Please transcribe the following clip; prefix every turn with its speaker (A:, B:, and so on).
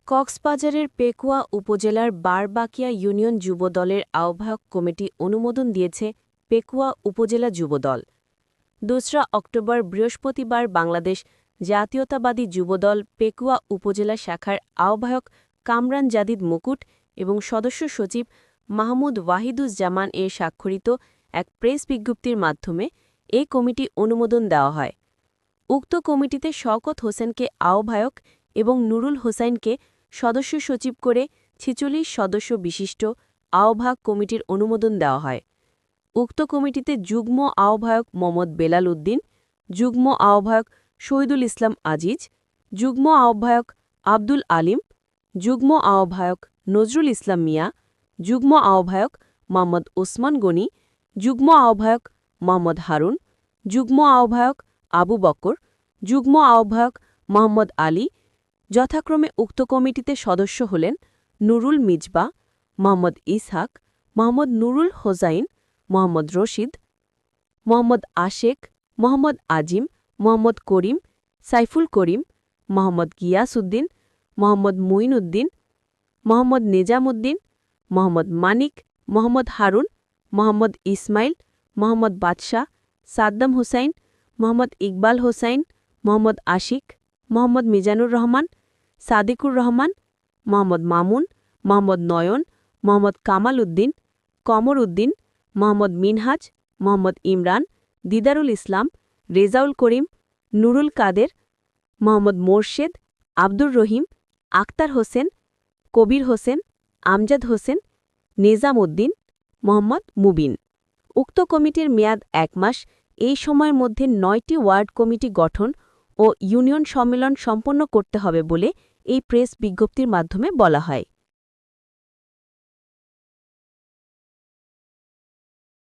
A: কক্সবাজারের পেকুয়া উপজেলার বারবাকিয়া ইউনিয়ন যুবদলের আহ্বায়ক কমিটি অনুমোদন দিয়েছে পেকুয়া উপজেলা যুবদল। ২রা অক্টোবর বৃহস্পতিবার বাংলাদেশ জাতীয়তাবাদী যুবদল পেকুয়া উপজেলা শাখার আহ্বায়ক কামরান জাদিদ মুকুট এবং সদস্য সচিব মাহমুদ ওয়াহিদুজ্জামান এর স্বাক্ষরিত এক প্রেস বিজ্ঞপ্তির মাধ্যমে এ কমিটি অনুমোদন দেওয়া হয়। উক্ত কমিটিতে শওকত হোসেনকে আহ্বায়ক এবং নুরুল হোসাইনকে সদস্য সচিব করে ৪৬ সদস্য বিশিষ্ট আহ্বায়ক কমিটির অনুমোদন দেওয়া হয়। উক্ত কমিটিতে যুগ্ম আহ্বায়ক মোহাম্মদ বেলাল উদ্দিন, যুগ্ম আহ্বায়ক শহীদুল ইসলাম আজিজ, যুগ্ম আহ্বায়ক আব্দুল আলিম, যুগ্ম আহ্বায়ক নজরুল ইসলাম মিয়া, যুগ্ম আহ্বায়ক মোহাম্মদ ওসমান গনি, যুগ্ম আহ্বায়ক মোহাম্মদ হারুন, যুগ্ম আহ্বায়ক আবু বকর, যুগ্ম আহ্বায়ক মোহাম্মদ আলী। যথাক্রমে উক্ত কমিটিতে সদস্য হলেন নুরুল মিজবা, মোহাম্মদ ইসহাক, মোহাম্মদ নুরুল হোসাইন, মোহাম্মদ রশিদ, মোহাম্মদ আশেক, মোহাম্মদ আজিম, মোহাম্মদ করিম, সাইফুল করিম, মোহাম্মদ গিয়াস উদ্দিন, মোহাম্মদ মুইন উদ্দিন, মোহাম্মদ নিজাম উদ্দিন, মোহাম্মদ মানিক, মোহাম্মদ হারুন, মোহাম্মদ ইসমাইল, মোহাম্মদ বাদশাহ, সাদ্দাম হুসাইন, মোহাম্মদ ইকবাল হোসাইন, মোহাম্মদ আশিক, মোহাম্মদ মিজানুর রহমান, সাদিকুর রহমান, মোহাম্মদ মামুন, মোহাম্মদ নয়ন, মোহাম্মদ কামাল উদ্দিন, কমর উদ্দিন, মোহাম্মদ মিনহাজ, মোহাম্মদ ইমরান, দিদারুল ইসলাম, রেজাউল করিম, নুরুল কাদের, মোহাম্মদ মোরশেদ, আব্দুর রহিম, আক্তার হোসেন, কবির হোসেন, আমজাদ হোসেন, নিজাম উদ্দিন, মোহাম্মদ মুবিন। উক্ত কমিটির মেয়াদ ১ মাস। এই সময়ের মধ্যে ৯টি ওয়ার্ড কমিটি গঠন ও ইউনিয়ন সম্মেলন সম্পন্ন করতে হবে বলে এই প্রেস বিজ্ঞপ্তির মাধ্যমে বলা হয়।